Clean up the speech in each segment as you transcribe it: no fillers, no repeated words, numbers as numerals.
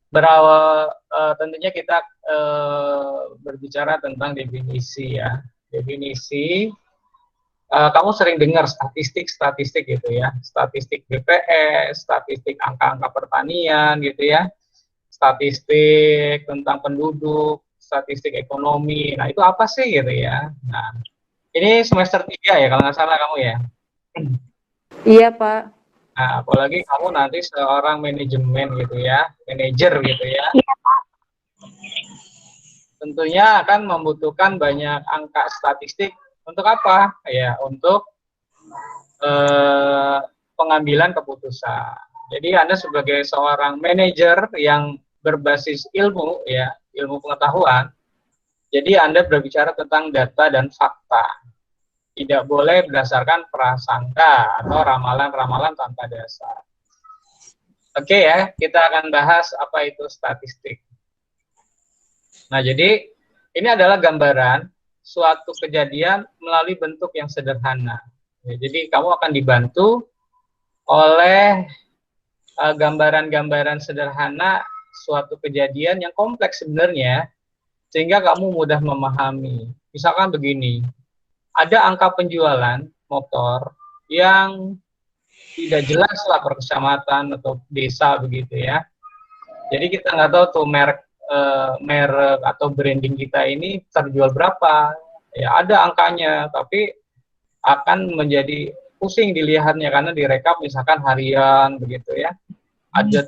berawal tentunya kita berbicara tentang definisi ya. Definisi, kamu sering dengar statistik gitu ya, statistik BPS, statistik angka-angka pertanian gitu ya, statistik tentang penduduk, statistik ekonomi. Nah, itu apa sih gitu ya. Nah, ini semester 3 ya kalau nggak salah kamu ya. Iya, Pak. Nah, apalagi kamu nanti seorang manajemen gitu ya, manajer gitu ya. Tentunya akan membutuhkan banyak angka statistik untuk apa? Ya, untuk eh, pengambilan keputusan. Jadi Anda sebagai seorang manajer yang berbasis ilmu ya, ilmu pengetahuan, jadi Anda berbicara tentang data dan fakta. Tidak boleh berdasarkan prasangka atau ramalan-ramalan tanpa dasar. Oke ya, kita akan bahas apa itu statistik. Nah, jadi ini adalah gambaran suatu kejadian melalui bentuk yang sederhana. Ya, jadi kamu akan dibantu oleh gambaran-gambaran sederhana suatu kejadian yang kompleks sebenarnya, sehingga kamu mudah memahami. Misalkan begini, ada angka penjualan motor yang tidak jelas lah per kecamatan atau desa begitu ya. Jadi kita nggak tahu tuh merek atau branding kita ini terjual berapa. Ya ada angkanya, tapi akan menjadi pusing dilihatnya karena direkap misalkan harian begitu ya. Ada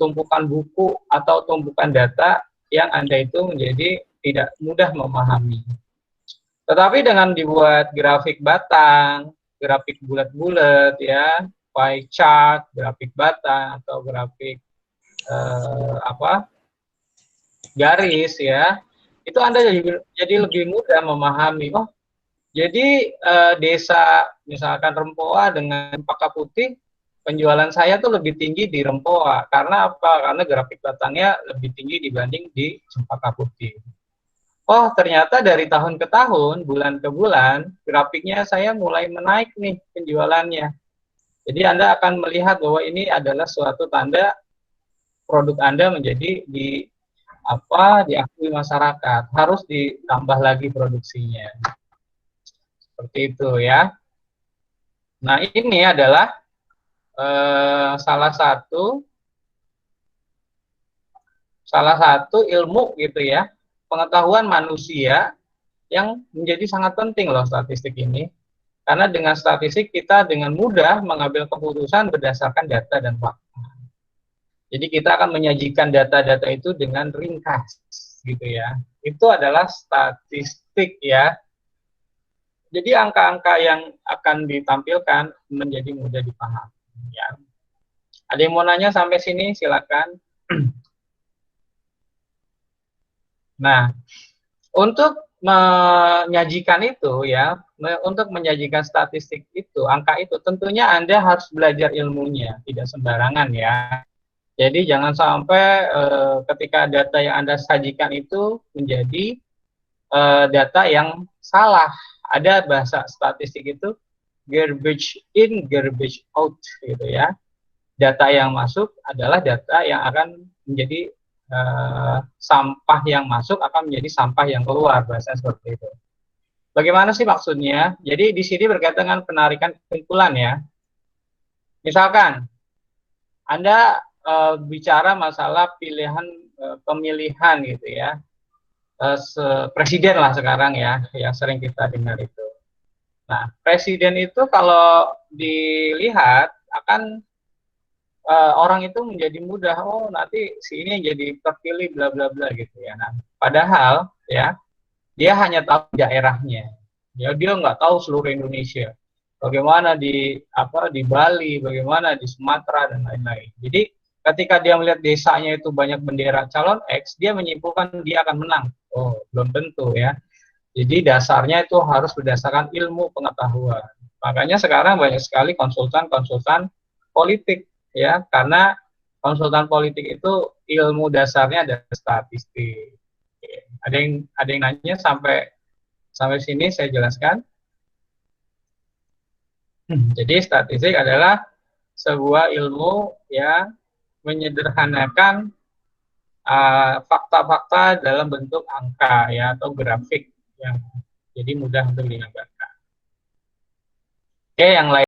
tumpukan buku atau tumpukan data yang Anda itu menjadi tidak mudah memahami. Tetapi dengan dibuat grafik batang, grafik bulat-bulat ya, pie chart, grafik batang atau grafik apa garis ya, itu Anda jadi lebih mudah memahami. Oh, jadi desa misalkan Rempoa dengan Cempaka Putih, penjualan saya tuh lebih tinggi di Rempoa. Karena apa? Karena grafik batangnya lebih tinggi dibanding di Cempaka Putih. Oh, ternyata dari tahun ke tahun, bulan ke bulan, grafiknya saya mulai menaik nih penjualannya. Jadi Anda akan melihat bahwa ini adalah suatu tanda produk Anda menjadi diakui masyarakat. Harus ditambah lagi produksinya. Seperti itu ya. Nah, ini adalah salah satu ilmu gitu ya, pengetahuan manusia yang menjadi sangat penting loh statistik ini. Karena dengan statistik kita dengan mudah mengambil keputusan berdasarkan data dan fakta. Jadi kita akan menyajikan data-data itu dengan ringkas gitu ya. Itu adalah statistik ya. Jadi angka-angka yang akan ditampilkan menjadi mudah dipahami ya. Ada yang mau nanya sampai sini silakan. Nah, untuk menyajikan itu ya, untuk menyajikan statistik itu, angka itu, tentunya Anda harus belajar ilmunya, tidak sembarangan ya. Jadi jangan sampai ketika data yang Anda sajikan itu menjadi data yang salah. Ada bahasa statistik itu garbage in, garbage out gitu ya. Data yang masuk adalah data yang akan menjadi sampah yang masuk akan menjadi sampah yang keluar, bahasa seperti itu. Bagaimana sih maksudnya? Jadi di sini berkaitan dengan penarikan kesimpulan ya. Misalkan Anda bicara masalah pemilihan gitu ya, presiden lah sekarang ya, yang sering kita dengar itu. Nah, presiden itu kalau dilihat akan orang itu menjadi mudah, oh nanti si ini jadi terpilih bla bla bla gitu ya. Nah, padahal ya dia hanya tahu daerahnya, ya dia nggak tahu seluruh Indonesia. Bagaimana di Bali, bagaimana di Sumatera dan lain-lain. Jadi ketika dia melihat desanya itu banyak bendera calon X, dia menyimpulkan dia akan menang. Oh, belum tentu ya. Jadi dasarnya itu harus berdasarkan ilmu pengetahuan. Makanya sekarang banyak sekali konsultan-konsultan politik ya, karena konsultan politik itu ilmu dasarnya ada statistik. Ada yang nanya sampai sini saya jelaskan. Jadi statistik adalah sebuah ilmu yang menyederhanakan fakta-fakta dalam bentuk angka ya atau grafik yang jadi mudah untuk digambarkan. Oke, yang lain